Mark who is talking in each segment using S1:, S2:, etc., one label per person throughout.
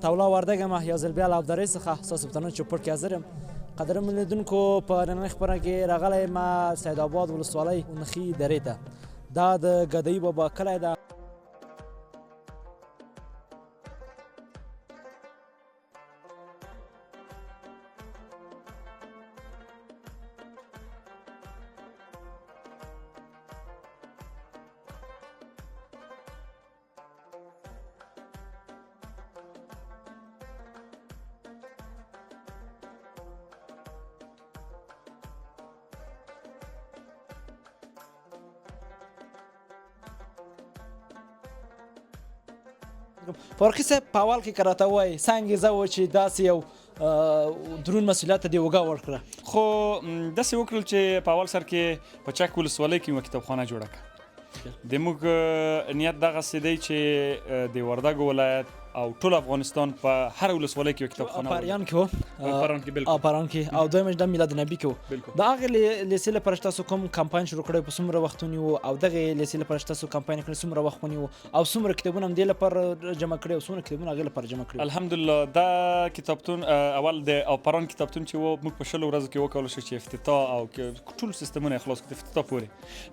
S1: طاوله وردګم یو ځل بیا له ابدارۍ څخه ستاسو په تنو چوپړ کې حاضر یم. قدرمنو لیدونکو په نننۍ خپرونه کې راغلی یم سید آباد ولسوالۍ نخي درې ته. دا د ګدایي بابا کلی ده. فاروقي صاحب په اول کې که راته ووایي څه انګېزه وه چې داسې یو دروند مسؤلیت ته دې اوږه ورکړه؟
S2: خو داسې وکړل چې په اول سر کې په چک ولسوالۍ کې یوه کتابخانه جوړه کړه. د موږ نیت دغسې دی چې د وردګو ولایت او ټول افغانستان په هر ولسوالۍ کې یو کتابخانه
S1: اپاریان کې و اپاران کې او دویمه د میلاد نبي کې و. د هغې لیسې لپاره چې تاسو کوم کمپاین شروع کړی په څومره وخت ونیو او دغې لیسې لپاره چې تاسو کمپاین کړی څومره وخت ونیو او څومره کتابونه هم دې لپاره جمع کړي او څومره کتابونه هغې لپاره جمع کړي؟
S2: الحمدلله دا کتابتون اول د اپاران کتابتون چې و موږ په 20 ورځو کې وکولی شو چې افتتاح او ټول سیستمونه یې خلاص کړو افتتاح پورې.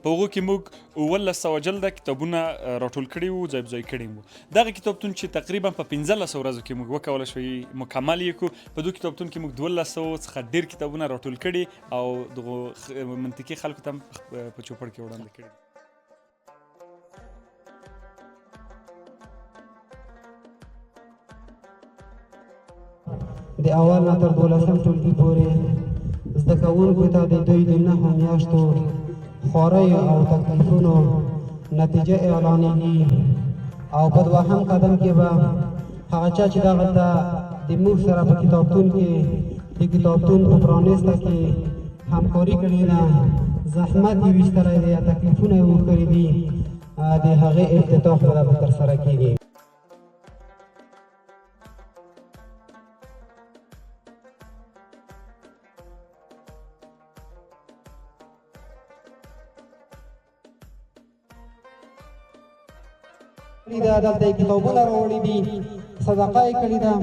S2: په هغو کې موږ 1900 جلده کتابونه راټول کړي وو ځای په ځای کړي وو. دغه کتابتون چې تقریبا په 15 ورځو کې موږ وکولی شو مکمل یې کړو. په دو کتابتون کې موږ 1200 څخه ډېر کتابونه راټول کړي او دغو منطقي خلکو ته هم په چوپړ کې وړاندې کړي.
S3: د اول نه تر 12 ټولګي پورې زده کوونکو ته د دوی د 9 میاشتو خواریو او تکلیفونو نتیجه اعلانېږي او په دوهم قدم کې به هغه چا چې دغلته د موږ سره په کتابتون کې د کتابتون په پرانیسته کې همکاري کړې ده، زحمت یې ویستلی دی، تکلیفونه یې وکړي دي، د هغې افتتاح به ترسره کېږي. دلته یې کتابونه راوړي دي، صدقه یې کړې ده.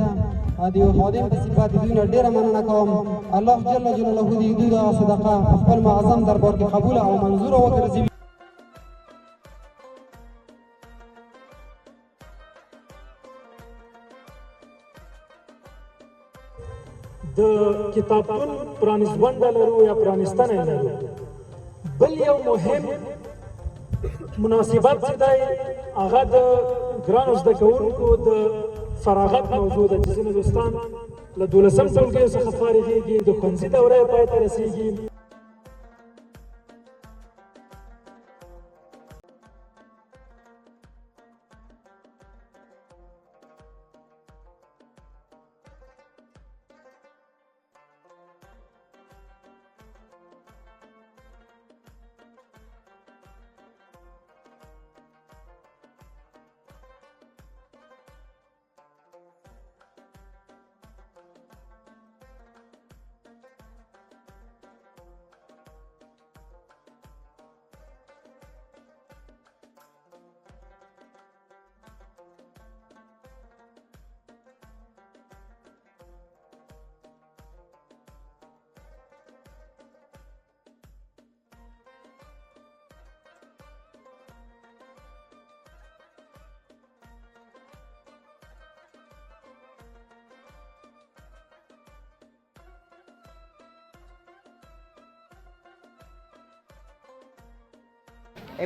S3: د یو خادم په صفت د دوی نه ډېره مننه کوم. الله جل جلاله د دوی دغه صدقه په خپل معظم دربار کې قبوله او منظوره وګرځوي.
S4: د کتابتون پرانیزبنده لرو یا پرانیستنه لرو. بل یو مهم مناسبت چې دی هغه د ګرانو زده کوونکو د فراغت موضوع ده چې ځینې دوستان له 12 ټولګیو څخه فارغېږي، د ښوونځي دوره یې پای ته رسېږي.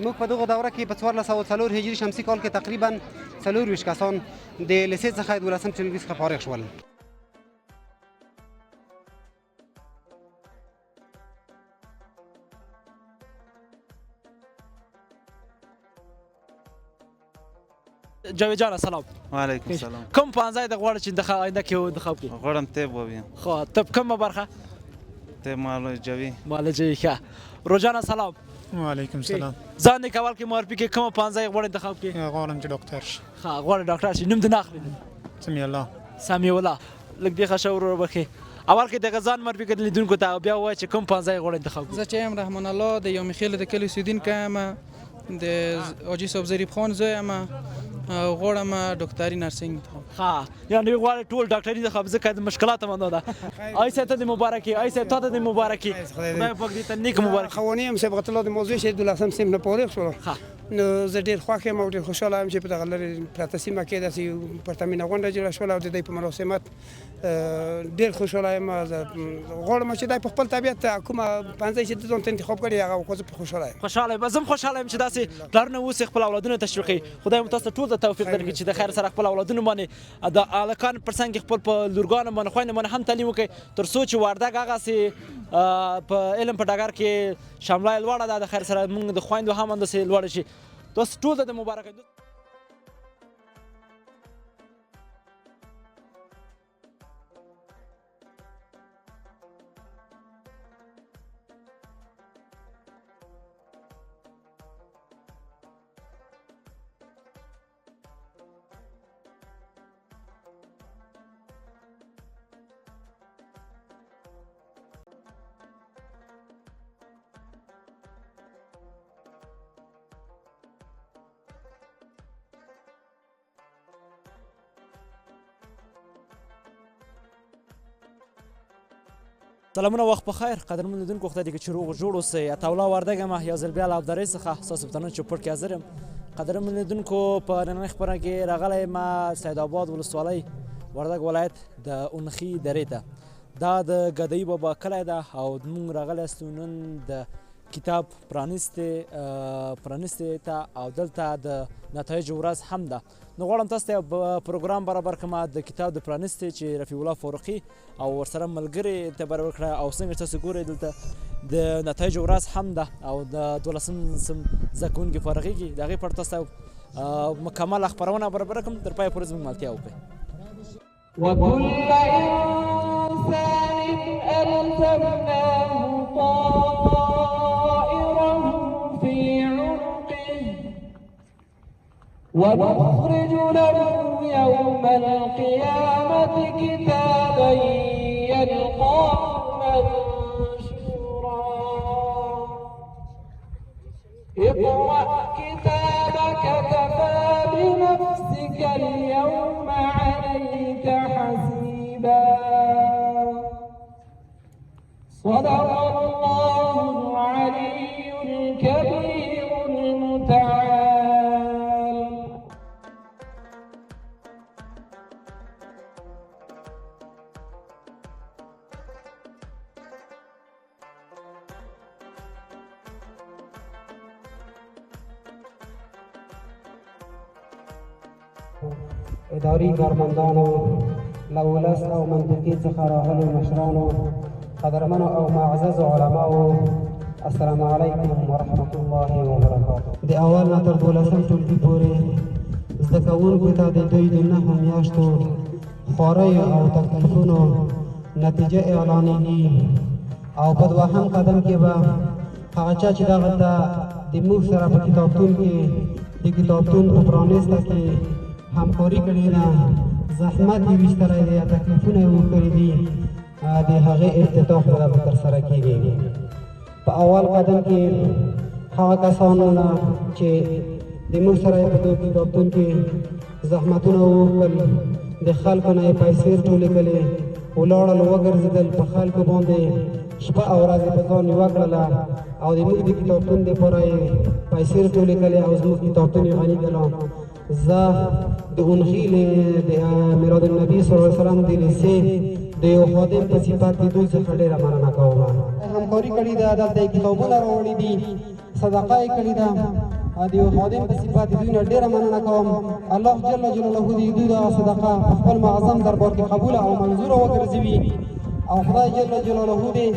S3: موږ په دغه دوره کې په 1404 هجري شمسي کال کې تقریبا 24 کسان د لیسې څخه 12 ټولګي څخه فارغ شول.
S1: جاوید جان سلام.
S5: وعلیکم سلام.
S1: کوم پانځای د غواړي چې آینده کې انتخاب کړي؟
S5: غواړم طب وبیم.
S1: خو طب کومه برخه؟
S5: طب معالجوي.
S1: معالجوي ښه. روزانه سلام.
S6: وعلیکم سلام.
S1: ځان د کول کې معرفي کې کومه پانځای غواړي انتخاب کړي؟
S6: غواړم چې ډاکټر شي.
S1: ښه غواړي ډاکټر شي. نوم دې نه اخلي؟
S6: سمیع الله.
S1: سمیع الله. لږ دې ښه شعور وبخښي. اول کې د غزان معرفي کې لیدونکو ته بیا وایي چې کوم پانځای غواړي انتخاب کړي؟
S7: زه چې یم رحمان الله د یومي خیل د کلي اوسېدونکی یم، د حاجي صاحب ظریف خان زوی یم. غواړم ډاکټري نرسنګ
S1: ها یعنی غواړي ټول ډاکټري د خبزه کده مشکلات منو ده آی سیته د مبارکي آی سیته ته د مبارکي خدای پاک دې ته نیک مبارک
S8: خوانیم سبقت الله د موضوع شه 12 سیم نه پوره شو نو زه ډیر خوښ یم او ډیر خوشاله یم چې په دغه لري پراته سیمه کې داسې پرتمینه غونډه جوړه شوله او د دې په مراسمات ډیر خوشاله یم غواړم چې دای په خپل طبیعت کومه پنځه چې ځان انتخاب کړي هغه خو زه خوشاله یم
S1: زم خوشاله یم چې داسې پلارونه اوس خپل اولادونه تشویقي خدای مو تاسو ټول ته توفیق درکړي چې د خیر سره خپل اولادونه باندې د الکان پرسنګ خپل په لورګانو باندې خوينه باندې هم تعلیم وکړي تر څو چې وردګ هغه سي په علم په ډګر کې شاملای لوړه ده د خیر سره موږ د خويندو هم اندسه لوړ شي تاسو ټول ته مبارک سلامونه وخت په خیر قدرمن لیدونکو خدای دې چې روغ جوړ اوسئ عطاالله وردګ یم یو ځل بیا له ابدارۍ څخه ستاسو په تنن چوپړ کې حاضر یم قدرمن لیدونکو په نننۍ خپرونه کې راغلی یم سید آباد ولسوالۍ وردګ ولایت د اونخي درې ته دا د ګدۍ بابا کلی ده او موږ راغلی یاستو نن د کتاب پرانیستې ته او دلته د نتایجو ورځ هم ده نو غواړم تاسو ته پروګرام برابر کړم د کتاب د پرانیستې چې رفیع الله فاروقي او ورسره ملګري ته برابر کړه او څنګه تاسو ګورئ دلته د نتایجو ورځ هم ده او د 12 سم زده کوونکي فارغېږي د هغې په اړه تاسو ته مکمله خپرونه برابر کړم تر پایه پورې زموږ ملتیا وکړئ
S9: وكل إنسان ألزمناه طائره في عنقه ونخرج له يوم القيامة كتابا يلقاه منشورا اقرأ كتابك كفى بنفسك اليوم عليك حسيبا صدق الله العلي الكبير المتعال
S3: اداري کارمندانو له ولس او منطقې څخه راغلو مشرانو قدرمنو او معززو علماو السلام علیکم ورحمة الله وبرکاته د اول نه تر 12 ټولګي پورې زده کوونکو ته د دوی د 9 میاشتو خواریو او تکلیفونو نتیجه اعلانېږي او په دوهم قدم کې به هغه چا چې دغلته د موږ سره په کتابتون کې د کتابتون په پرانیسته کې همکاري کړې ده زحمت یې ویستلی دی یا تکلیفونه یې وکړي دي د هغې افتتاح به ترسره کېږي په اول قدم کې هغه کسانو چې د موږ سره یې په کتابتون کې زحمتونه وکړل د خلکو نه یې پیسې ټولې کړلې ولاړل وګرځېدل په خلکو باندې شپه او ورځ په ځان یوه کړله او د موږ د کتابتون دپاره یې پیسې ټولې کړلې او زموږ کتابتون یې غني کړله زه د اونخي د میلاد النبي صلی الله علیه وسلم د لیسې د یو خادم په صفت د دوی څخه ډېره مننه کوم همکاري کړې ده دلته یې کتابونه راوړي دي صدقه یې کړې ده د یو خادم په صفت د دوی نه ډېره مننه کوم الله جل جلاله د دوی دغه صدقه په خپل معظم دربار کې قبوله او منظوره وګرځوي او خدای جل جلاله دې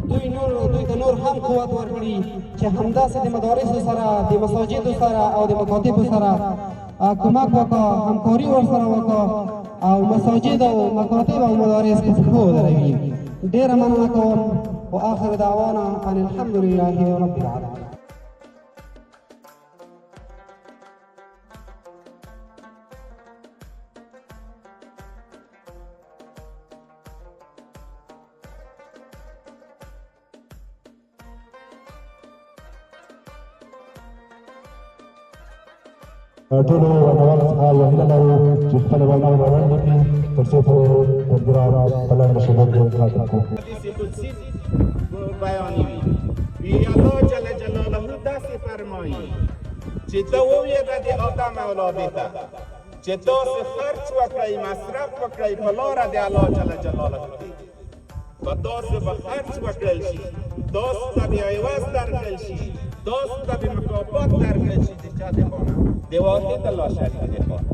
S3: دوی ته نور هم قوت ورکړي چې همداسې د مدارسو سره د مساجدو سره او د مکاتبو سره کمک وکړه همکاري ورسره وکړه او مساجد او مکاتب او مدارس په پښو ودروي ډېره مننه کوم واخر دعوانا ان الحمد لله رب العالمين
S10: ټولو ویناوالو څخه یو هیله لرو چې خپلې ویناوې راوړاندې کړي تر څو پروګرام په لنډه شېبه کې ختم کړو.
S11: وی الله جل جلاله داسې فرمایي چې ته ووایې د آدم اولادې ته چې داسې خرچ وکړئ مصرف وکړئ په لاره د الله جل جلاله کې و داسې به خرچ وکړل شي داسې ته به عوض درکړل شي داسې ته به مکافات درکړل شي د چا دپاره د واحد الله شریک دپاره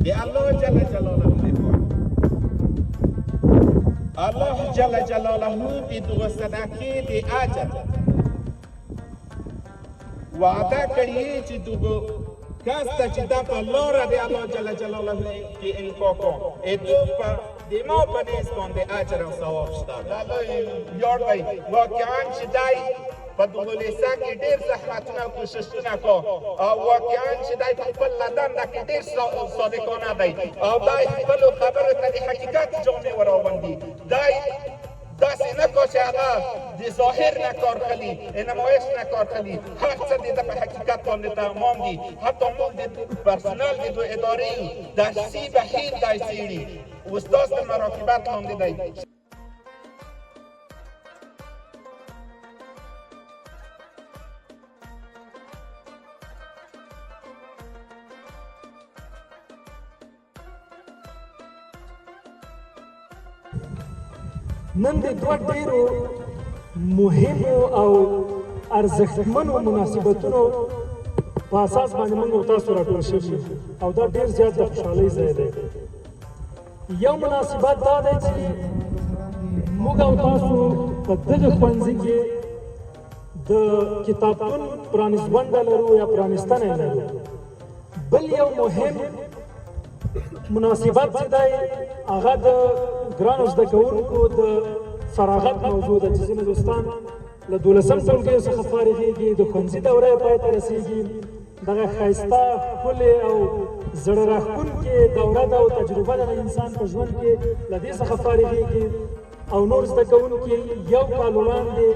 S11: د الله جل جلاله دپاره. الله جل جلاله د دغه صدقې د اجر وعده کړې چې دغه کس ته چې دا په لاره د الله جل جلاله کې انفاق کوي تو په د ما په نیز باندې اجر او ثواب شته. دا لوی ویاړ دی واقعا چې دی په دغه لیسه کې ډېر زحمتونه او کوششونه کو او واقعا چې دی په خپل دنده کې ډېر صادقانه دی او دی خپلو خبرو ته د حقیقت جامې وراغوندي. دی داسې نه کو چې هغه د ظاهر نه کار خلي نمایش نه کار خلي هر څه د په حقیقت باندې تمام دي. حتی موږ د پرسنل د دو ادارې درسي بهیر دی څېړي استاد د مراقبت لاندې دی.
S4: نن د دوه ډېرو مهمو او ارزښتمنو مناسبتونو په اساس باندې موږ او تاسو راټول شوي او دا ډېر زیات د خوشحالۍ ځای دی. یو مناسبت دا دی چې موږ او تاسو په دغه ښوونځي کې د کتابتون پرانیزونډه لرو یا پرانیستنه لرو. بل یو مهم مناسبت چې دی هغه د ګرانو زده کوونکو د فراغت موضوع ده چې ځینې دوستان له 12 ټولګیو څخه فارغېږي د ښوونځي دوره یې پای ته رسېږي. دغه ښایسته ښکلې او زړه راښکونکې دوره ده او تجربه ده د انسان په ژوند کې له دې څخه فارغېږي او نور زده کوونکي یو کال وړاندې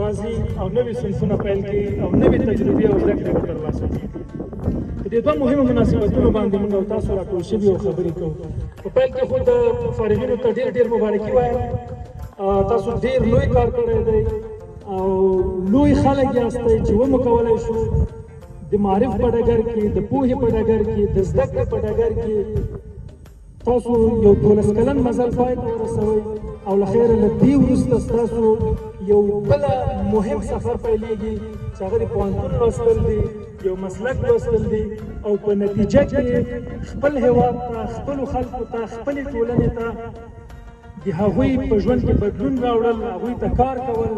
S4: راځي او نوي صنفونه پیل کوي او نوې تجربې او زده کړې ورته ترلاسه کوي. په دې دوه مهمو مناسبتونو باندې موږ او تاسو راټول شوي او خبرې کوو. په پیل کې خو د فارغینو ته ډېر مبارکي وایم. تاسو ډېر لوی کار کړی دی او لوی خلک یاستئ چې ومو کولی شو د معرف په ډګر کې د پوهې په ډګر کې د زده کړې په ډګر کې تاسو یو 12 کلن مزل پای ته ورسوئ او له خیره له دې وروسته ستاسو یو بله مهم سفر پیلېږي چې هغه د پوهنتون لوستل دی یو مسلک لوستل دی او په نتیجه کې خپل هیواد ته خپلو خلکو ته خپلې ټولنې ته د هغوی په ژوند کې بدلون راوړل هغوی ته کار کول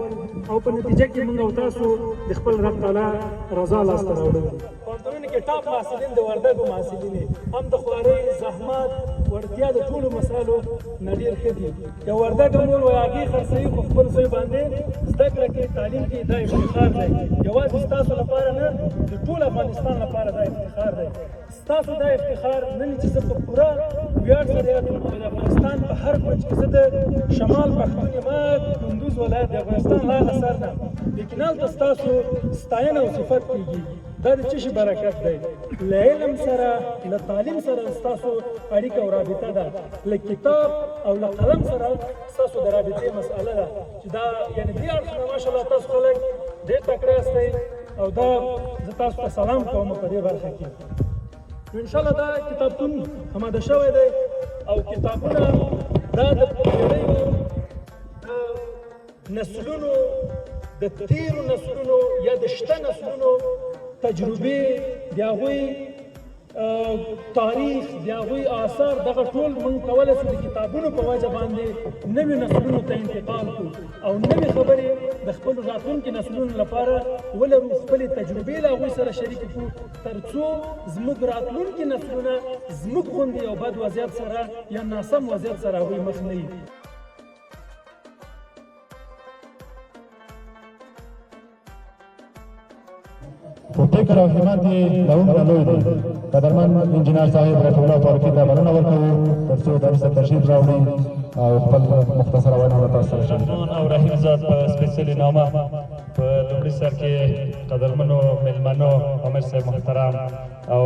S4: او په نتیجه کې موږ او تاسو د خپل رب تعالی رضا لاسته راوړل. پوهنتونونو کې ټاپ محصلین د وردګو محصلین هم د خوارۍ زحمت وړتیا د ټولو مسایلو نه ډېر ښه دي. د وردګو مول وایي هګۍ خرڅوي خو خپل زوی باندې زده کړه کې تعلیم کې دا افتخار دی. یوازې ستاسو لپاره نه د ټول افغانستان لپاره دا افتخار دی. ستاسو دا افتخار نن چې زه په پوره ویاړ سره یادوم چې د افغانستان په هر کونج کې زه د شمال پښتون یم کندوز ولایت د افغانستان له هغه سر نه لیکن هلته ستاسو ستاینه او صفت کېږي. دا د څه شي برکت دی؟ له علم سره له تعلیم سره ستاسو اړیکه او رابطه ده. له کتاب او له قلم سره ستاسو د رابطې مسئله ده چې دا یعنې دې اړخ نه ماشاءالله تاسو خلک ډېر تکړه یاستئ او دا زه تاسو ته سلام کوم په دې برخه کې. نو انشاءالله دا کتابتون اماده شوی دی او کتابونه دا د پیړیو د نسلونو د تیرو نسلونو یا د شته نسلونو تجربې د هغوی تاریخ د هغوی آثار دغه ټول موږ کولی شو د کتابونو په وجه باندې نوي نسلونو ته انتقال کړو او نوې خبرې د خپلو راتلونکي نسلونو لپاره ولرو خپلې تجربې له هغوی سره شریکې کړو تر څو زموږ راتلونکي نسلونه زموږ غوندې یو بد وضعیت سره یا ناسم وضعیت سره هغوی مخ نه وي.
S10: په فکر او همت یې له عمره لوی دی. قدرمن انجینر صاحب رحمة الله فاروقي ته بلنه ورکوو تر څو درس ته تشریف راوړي او خپل مختصره وینا له تاسو سره شریک کړي.
S12: او رحیم ذات په سپېڅلې نامه په لومړي
S10: لومړي سر کې قدرمنو میلمنو عامر صاحب محترم او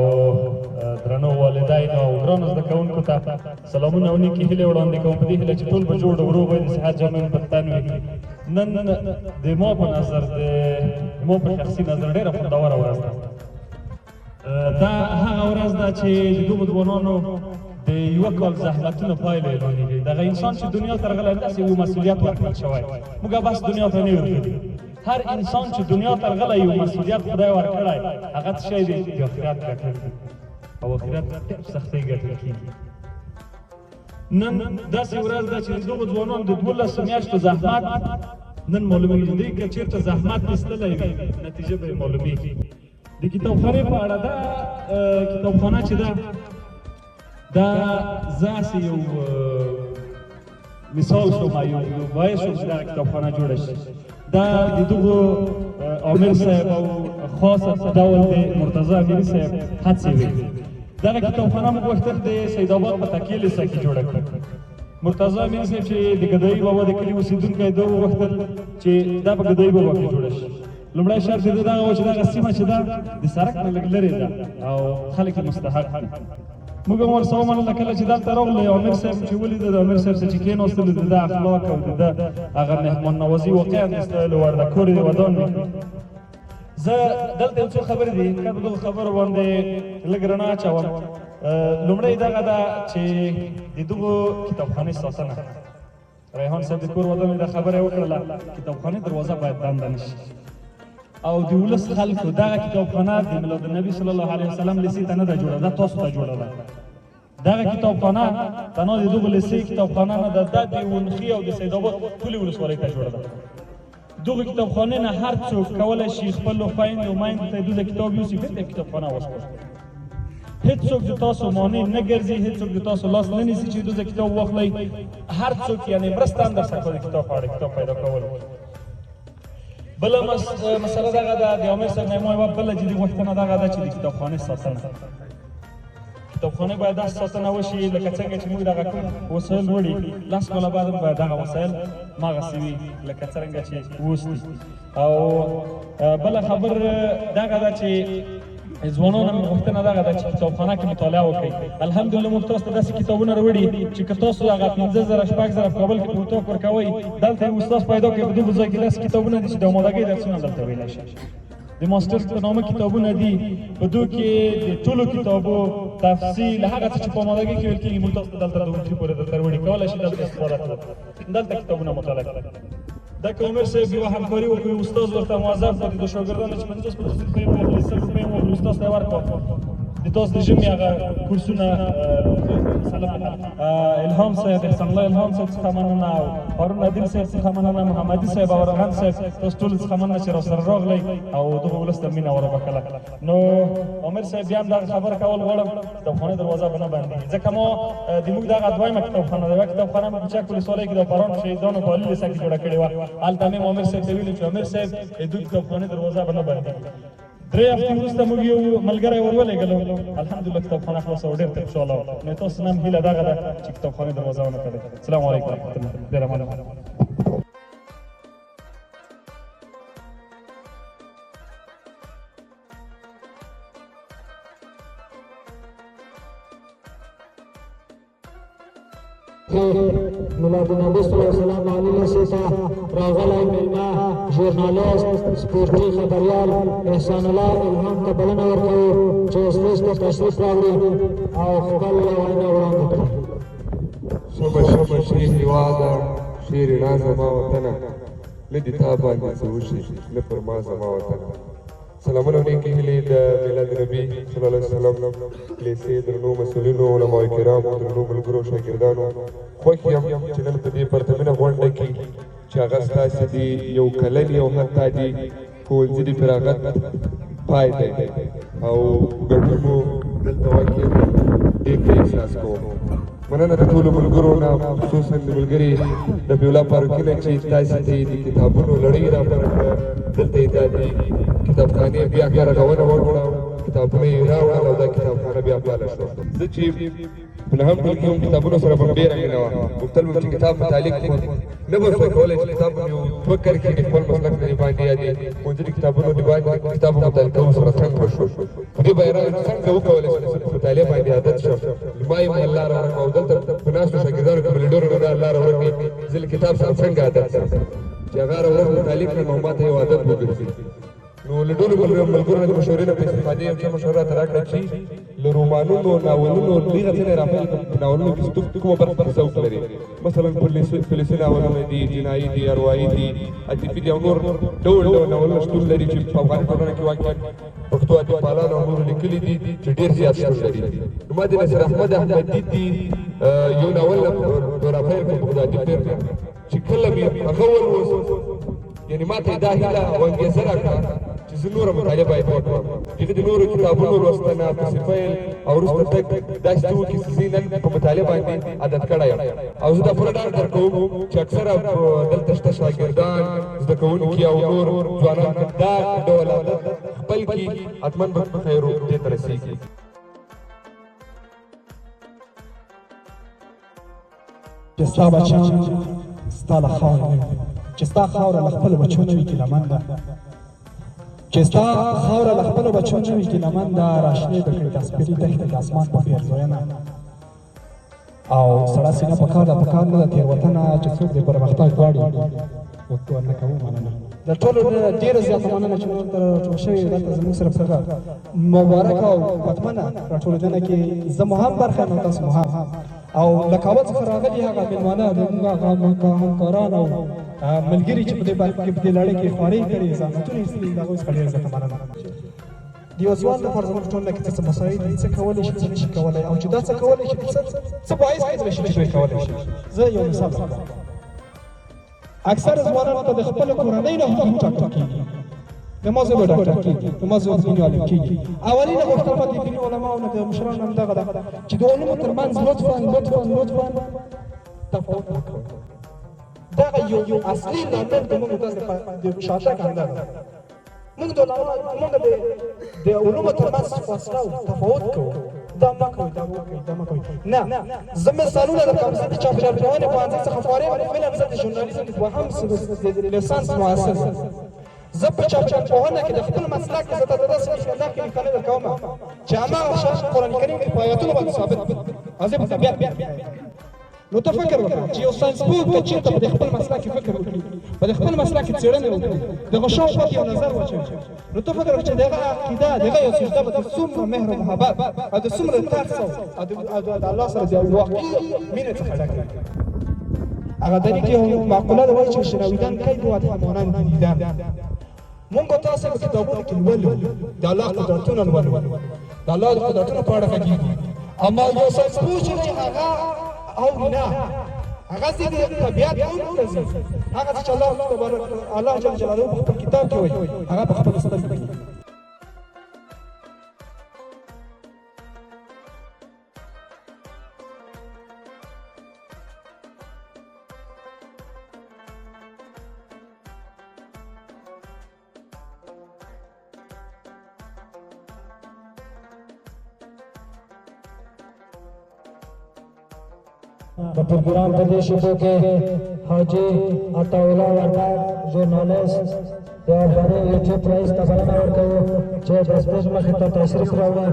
S10: درنو والدینو او ګرانو زده کوونکو ته سلامونه او نیکې هیلې وړاندې کوم په دې هیله چې ټول به جوړ او روغ وي د صحت جامع بدتن وي. نن د ما په نظر د ما په شخصي نظر ډېره خوندوره ورځ ده. دا هغه ورځ ده چې د دغو ځوانانو د یوه کال زحمتونو پایله اعلانېږي. دغه انسان چې دنیا ته راغلی داسې یو مسؤلیت ورکړل شوی، موږ بس دنیا ته نه ورغلي. هر انسان چې دنیا ته راغلی یو مسؤلیت خدای ورکړی، هغه څه شی دی د آخرت ګټل او آخرت ډېر په سختۍ ګټل کېږي. نن داسې ورځ ده چې د دغو ځوانانو د 12 میاشتو زحمت نن معلومېږي. دی که چېرته زحمت ایستلی وي نتیجه به یې معلومېږي. د کتابخانې په اړه دا کتابخانه چې ده دا زه هسې یو مثال شوم، یو باعث شوم چې دغه کتابخانه جوړه شي. دا د دغو عامر صاحب او خاصه په ډول د مرتضی امیري صاحب هڅې وې. دغه کتابخانه موږ غوښتل د سیدآباد په تکیه لیسه کې جوړه کړو. مرتضی امیري صاحب چې د ګدایي بابا د کلي اوسېدونکی ده وغوښتل چې دا په ګدایي بابا کې جوړه شي. لومړی شرط یې دغه و چې دغه سیمه چې ده د سړک نه لږ لرې ده او خلک یې مستحق دي. موږ هم ورسره ومنله کله چې دلته راغلو عامر صاحب چې ولیده د عامر صاحب چې کېناستلو د ده اخلاق او د ده هغه مهمان نوازي واقعا د ستایلو وړ ده. کور یې ودان وي. زه دلته یو څو خبرې دي که د دغو خبرو باندې لږ رڼا اچوم. لومړی دغه ده چې د دغو کتابخانې ساتنه. ریحان صاحب د کور ودان دا خبره یې وکړله کتابخانې دروازه باید بنده نه شي او د ولس خلکو دغه کتابخانه د میلاد النبي صلی الله علیه وسلم لیسې ته نه ده جوړه، دا تاسو ته جوړه ده. دغه کتابخانه تنها د دغو لیسې کتابخانه نه ده، دا د ونخي او د سیدآباد ټولې ولسوالۍ ته جوړه ده. دغو کتابخانې نه هر څوک کولی شي خپلو خویندو میندو ته دلته کتاب یوسي، بېرته کتابخانه وسپاري. هیڅوک د تاسو مانع نه ګرځي، هیڅوک د تاسو لاس نه نیسي چې دلته کتاب واخلئ. هر څوک یعنې مرسته هم درسره کوي د کتاب په اړه کتاب پیدا کولو. بله مسله دغه ده د عامر صاحب نه ما یوه بله جدي غوښتنه دغه ده چې د کتابخانې ساتنه. کتابخانې باید داسې ساتنه وشي لکه څنګه چې موږ دغه کوم وسایل وړي 10 کاله بعد هم باید دغه وسایل هماغسې وي لکه څرنګه چې اوس دي. او بله خبر دغه ده چې ځوانانو مې غوښتنه دغه ده چې کتابخانه کې مطالعه وکړئ. الحمدلله موږ تاسو ته داسې کتابونه راوړي چې که تاسو هغه 15,000 شپږ زره په کابل کې په اتاق ورکوئ، دلته یو استاد پیدا کړئ په دغو ځای کې داسې کتابونه دي چې د آمادګۍ درسونه دلته ویلی شي. د ماسټرز په نامه کتابونه دي، په دوی کې د ټولو کتابو تفصیل هغه څه چې په آمادګۍ کې ویل کېږي موږ تاسو ته دلته د ونخي پورې درته راوړي، کولی شي دلته استفاده کړئ، دلته کتابونه مطالعه کړئ. دا که عمر صاحب یوه همکاري وکړي، استاد ورته موظف پاتې د شاګردانو چې 50 روپۍ هم واخلي 100 روپۍ هم واخلي، استاد ته یې ورکړه. د تاسو د ژمي هغه کورسونه الهام صاحب، احسان الله الهام صاحب څخه مننه او هارون عادل صاحب څخه مننه، محمدي صاحب او رحمان صاحب تاسو ټولو څخه مننه چې راسره راغلی او دغه ولس ته مینه وربښله. نو عامر صاحب بیا هم دغه خبره کول غواړم کتابخانې دروازه به نه بندېږي، ځکه ما د موږ دغه دویمه کتابخانه ده. یوه کتابخانه مې په چک ولسوالۍ کې د پران شهیدانو په علي لیسه کې جوړه کړې وه. هلته مې عامر صاحب ته ویلي چې عامر صاحب د دوی کتابخانې دروازه به نه بندېږي. 3 هفتې وروسته موږ یو ملګری ورولېږلو، الحمدلله کتابخانه خلاصه او ډېر ته خوشحاله وم. نو تاسو نه هم هیله دغه ده چې کتابخانې دروازه ونه تړئ. السلام علیکم ورحمتالله. ډېره مننه.
S9: میلاد النبی صلی الله علیه وسلم علی لیسه راغلی میلمه ژورنالیست سپورټي خبریال احسان الله الهام ته بلنه ورکوو چې سټیج ته تشریف راوړي او خپل وینا وړاندې کړي.
S12: شبه شبه شیر هېواده شیر رڼا زما وطنه نه دې تا باندې څه وشي نه پر ما زما وطنه. سلامونه او نیکې هیلې د میلاد نبي صلی الله علیه وسلم لیسې درنو مسؤلینو علماء کرامو درنو ملګرو شاګردانو خوښ یم چې نن په دې پرتمینه غونډه کې چې هغه ستاسې د یو کلني او حتی د ښوونځي د فراغت پای دی او ګډون مو دلته واقع ډېر ښه احساس کوم. مننه د ټولو ملګرو نه، خصوصا د ملګري رفیع الله فاروقي نه چې تاسې ته یې د کتابونو لړۍ راپره کړه، دلته یې دا د کتابخانې بیا رغونه وکړه، کتابونه یې راوړل او دا کتابخانه بیا فعاله شوه. زه چې په نهم ټولګي هم کتابونو سره به ډېره مینه وه غوښتل به چې کتاب متعلق نه به شوی کولی چې کتاب یو دوه کرښې د خپل مسلک د باندې یا د ښوونځي کتابونو د باندې کتاب مطالعه سره څنګه وشو په دې به یې راغی څنګه وکولی شم چې په مطالعه باندې عادت شم ما یې الله راوړم او دلته په ناستو شاګردانو کې به له ډېرو نه دا الله راوړم زه له کتاب سره څنګه عادت شم چې هغه راوړم متعلق کړم او ما ته یو عادت وګرځي نو له ډېرو ملګرو نه د مشورې نه په استفادې یو څه مشوره راته راکړه چې له رومانونو ناولونو ډېره څه راپیل کړم په ناولونو کې کومه برخه کې ذوق لري مثلا پولیسي ناولونه دي جنایي دي اروایي دي عاطفي دي او نور ډول ډول ناولونه شتون لري چې په افغاني ټولنه کې واقعا پښتو ادیبانو او نورو لیکلي دي چې ډېر زیات شتون لري نو ما د نصیر احمد احمدي دي یو ناول راپیل کړم په ادب پیر چې کله مې هغه ولوست یعنې ما ته یې دا هیله او انګېزه راکړه چې زه نوره مطالعه باید وکړم هغه د نورو کتابونو لوستنه پسې پیل او وروسته تګ داسې څه وکړي چې زه نن په مطالعه باندې عادت کړی یم او زه دا پوره ډاډ درکوم چې اکثره دلته شته شاګردان زده کوونکي او نور ځوانان دا ډول عادت خپل کړي حتما به خیر دې ته رسېږي
S13: چې ستا بچیان ستا له خاورې نه وي چې ستا خاوره له خپلو بچو نه وي ګیلهمن ده چې ستا خاوره له خپلو بچو نه وي ګیلهمن ده راشنې به کړي د سپېرې دښتې د اسمان په پیرزوینه او سړه سینه پکار ده پکار نه ده تېروتنه چې څوک دې پرمختګ غواړي ورنه کوو مننه د ټولو ډېره زیاته مننه چې موږ ته راټول شوي دلته زموږ سره په مبارکه او پتمنه راټولېدنه کې زه مو هم برخه یم او تاسو مو هم او له کابل څخه راغلي هغه مېلمانه زموږ هغه همکاران او ملګري چې په دې لړۍ کې خوارۍ کړې زحمتونه یې ایستلي د هغوی څخه ډېره زیاته مننه د یو ځوان لپاره زموږ ټولنه کې څه مسایل دي څه کولی شي څه نشي کولی او چې دا څه کولی شي څه باعث کېدلی شي چې دوی کولی شي زه یو مثال درکوم اکثر ځوانانو ته د خپلو کورنۍ نه حقوق ټاکل کېږي د ما زوی به ډاکټر کېږي د ما زوی دیني عالم کېږي اولینه غوښتنه د دیني علماو نه د مشرانو هم دغه ده چې د علومو ترمنځ لطفا تفاوت وکړئ دغه یو اصلي لامل د موږ د شاتګ همدا ده موږ د علومو ترمنځ فاصله او تفاوت کوو دا مه کوئ دا وکړئ دا مه کوئ نه زه مثالونه درکوم زه د چاپېریال پوهنې پوهنځي څخه فارغ یم فعلاً زه د ژورنالیزم د دوهم لیسانس محصل یم زه په چاپېریال پوهنه کې د خپل مسلک زه ته داسې الله کې لیکنې درکوم چې هماغه شان قرآن کریم کې په آیاتونو باندې ثابت او زه به طبیعت نو ته فکر وکړه چې یو ساینسپوه که چېرته په د خپل مسلک کې فکر وکړي په د خپل مسلک کې څېړنې وکړي دغه شاوخوا کې یو نظر واچوي نو ته فکر وکړه چې دغه عقیده دغه یو سجده به د څومره مهر او محبت او د څومره ترس او د الله سره د واقعي مینې څخه ډک وي هغه دلیل کې یو معقوله ده وایي چې شنویدن کیف و ادهمانان دیدن مونږ تاسو په کتابونو کې لولو د الله قدرتونه لولو د الله د قدرتونو په اړه غږیږي اما یو ساینسپوه چې دی هغه او نه هغه چې د طبیعت علوم ته ځي هغه چې الله جل جلاله په خپل کتاب کې وایي هغه په خپل سترګو کې
S9: د پروګرام په دې شیبو کې حاجی عطاالله وردګ ژورنالیست د افغاني یوټیوب پرایز ته بلنه ورکوو چې د سټیج مخې ته تشریف راوړي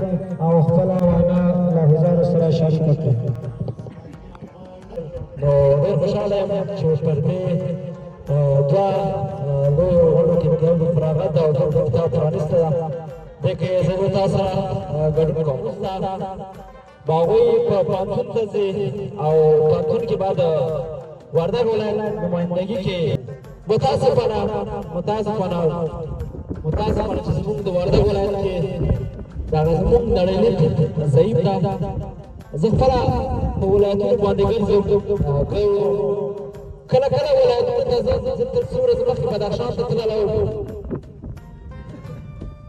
S9: او خپله وینا له حضارو سره شریکه کړي نو ډېر خوشحاله یم چې پر دې دوه لویو غونډو کې مې د فراغت او د کتاب پرانیسته ده دې کې زه به تاسو سره ګډون کوم باغوی په پانتون ته ځي او پانتون کې بعد وردګ ولایت نمایندګي کې متاسفانه چې زموږ د وردګ ولایت کې دغه زموږ نړۍ ضعیف ده زه خپله په ولایتونو باندې ګرځم کله کله ولایتونو ته زه تر څو ورځې مخکې بدخشان ته تللی وم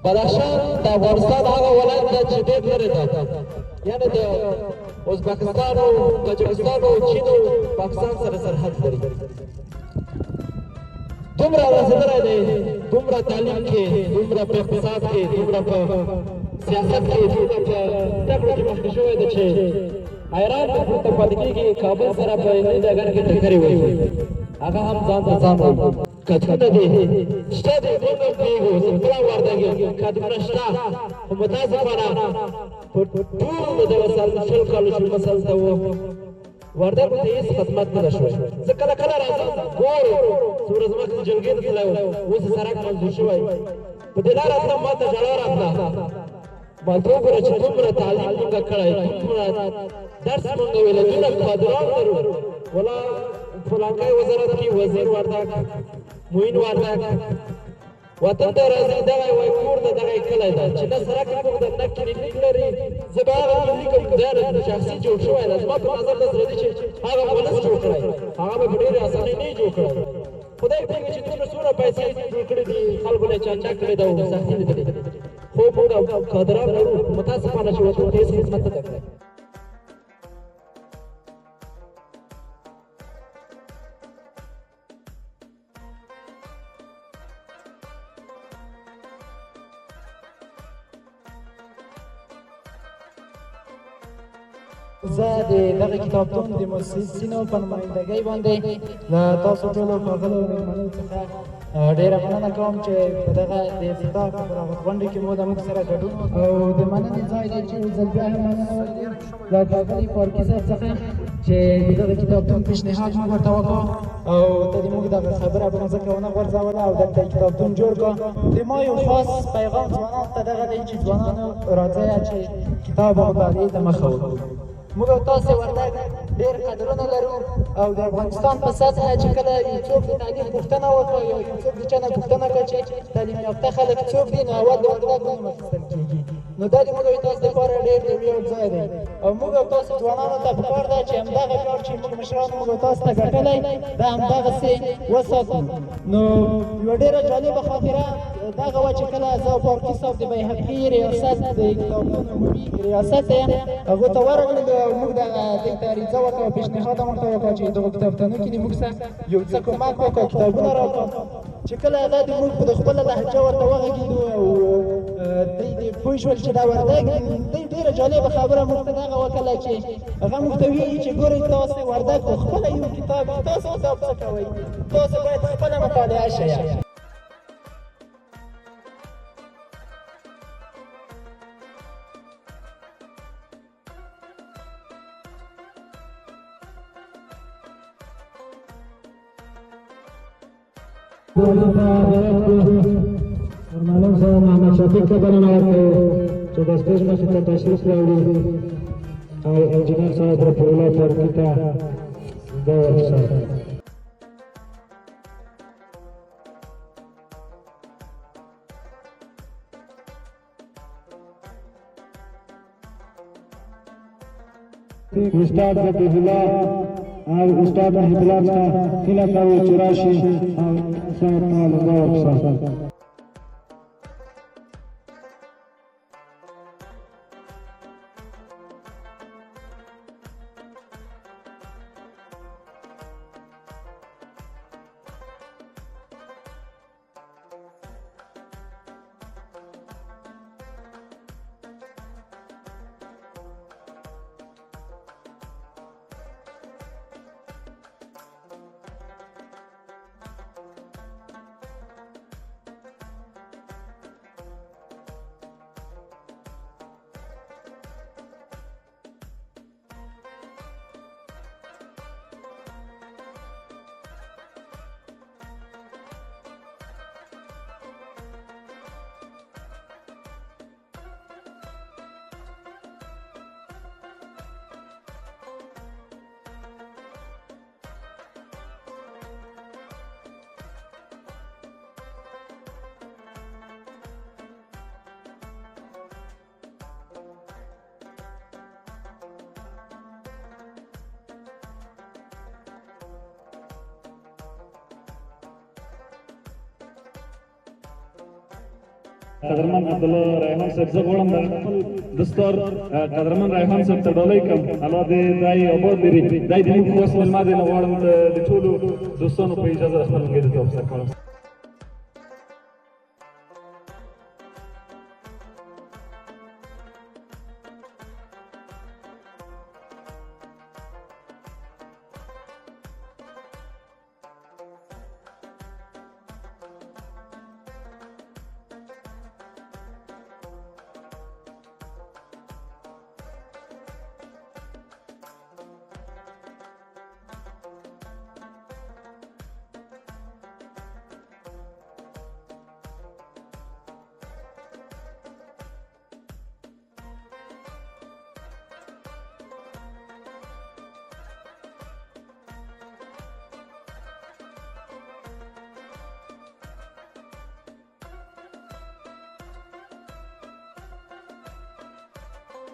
S9: بدخشان د افغانستان هغه ولایت ده چې ډېر لرې ده یعنی د ازبکستان او تاجکستان او چین او پاکستان سره سرحد لري دومره رسېدلی دی دومره تعلیم کې دومره په اقتصاد کې دومره په سیاست کې دومره په زده کړو کې مخکې شوی دی چې حیران به پورته پاتې کېږي کابل سره په دې ډګر کې ټکرې وشوې هغه هم ځان ته ځان وایي کتونه دي شته دي عمر دیږو زمکړه وردګي کتونه شته خو متاسفانه په ټولو د وسل شل کالو شل مسل ته وردګ ته هېڅ خدمت نه شوی زه کله کله راځم ګورو څومره زموږ جلګې ته تللی اوس سړک منظور شوی په دې لاره تلم ما ته ژړا راتله ما ته وګوره چې دومره تعلیم مونږ کړی دومره درس مونږ ویلی دومره کادران لرو ولا فلانکی وزارت کې وزیر وردګ معین وردګ وطن ته راځي دغه وایي کور د دغه کلی ده چې نه سړک موږ د نه کلینیک لري زه به هغه کلینیک دا شخصي جوړ شوی ده زما په نظر داسې راځي چې هغه ولس جوړ کړی هغه به په ډېرې اسانۍ نه جوړ کړی خدای پوهېږي چې دومره څومره پیسې جوړ کړي دي خلکو نه چانچا کړې ده او سختي لیدلې خو موږ کادران لرو متاسفانه چې وطن ته هېڅ خدمت نه ده کړی
S3: زه د دغه کتابتون د مؤسسینو په نمایندګۍ باندې له تاسو ټولو ښاغلو مېلمنو څخه ډېره مننه کوم چې په دغه د افتتاح غونډې کې مو د موږ سره ګډون او د مننې ځای دی چې یو ځل بیا هم مننه له ښاغلي فاروقي صاحب څخه چې د دغه کتابتون پیشنهاد موږ ورته وکړو او ته د موږ دغه خبره په مځکه ونه غورځوله او دلته کتابتون جوړ کړو د ما یو خاص پیغام ځوانانو ته دغه دی چې ځوانانو راځئ چې کتاب او مطالعې ته مخه وکړو موږ او تاسې وردګ ډېر قدرونه لرو او د افغانستان په سطحه چې کله یو څوک د تعلیم پوښتنه وکړه یا یو څوک د چا نه پوښتنه کړه چې تعلیم یافته خلک څوک دي نو اول د وردګ نوم اخیستل کېږي نو دا د موږ او تاسو لپاره ډېر د ویاړ ځای دی او موږ او تاسو ځوانانو ته پکار ده چې همدغه ویاړ چې موږ مشرانو موږ او تاسو ته ګټلی دا همدغسې وساتو نو یوه ډېره جالبه خاطره دغه وه چې کله زه او فاروقي صاحب د بیهقي ریاست د کتابتون عمومي ریاست یم هغو ته ورغلو او موږ دغه ته عریضه وکړه او پیشنهاد هم ورته وکړه چې دغو کتابتونو کې د موږ سره یو څه کومک وکړه کتابونه راکړه چې کله هغه د موږ په خپله لهجه ورته وغږېدو او دوی پوه شول چې دا وردګ دوی ډېره جالبه خبره موږ ته دغه وکړله چې هغه موږ ته ویلي چې ګورئ تاسې وردګ خو خپله یو کتاب تاسو کتاب څه کوئ تاسو باید خپله مطالعه شئ
S9: معلم صاحب محمد شفیق ته بلنه ورکوو چې د سټیج مخې ته تشریف راوړي او انجینر صاحب رفیع الله فاروقي ته دا ورسوي استاد فتح الله او استاد محب الله څخه هیله کوو چې راشي او صاحب ته دا ورسوي
S10: قدرمن عبدالله ریحان صاحب زه غواړم د خپل دستور قدرمن ریحان صاحب ته ډالۍ کړم الله دې دای آباد لري دای د موږ خاص مېلمه دی نو غواړم د ټولو دوستانو په اجازه خپل ملګري ته ورسره کړم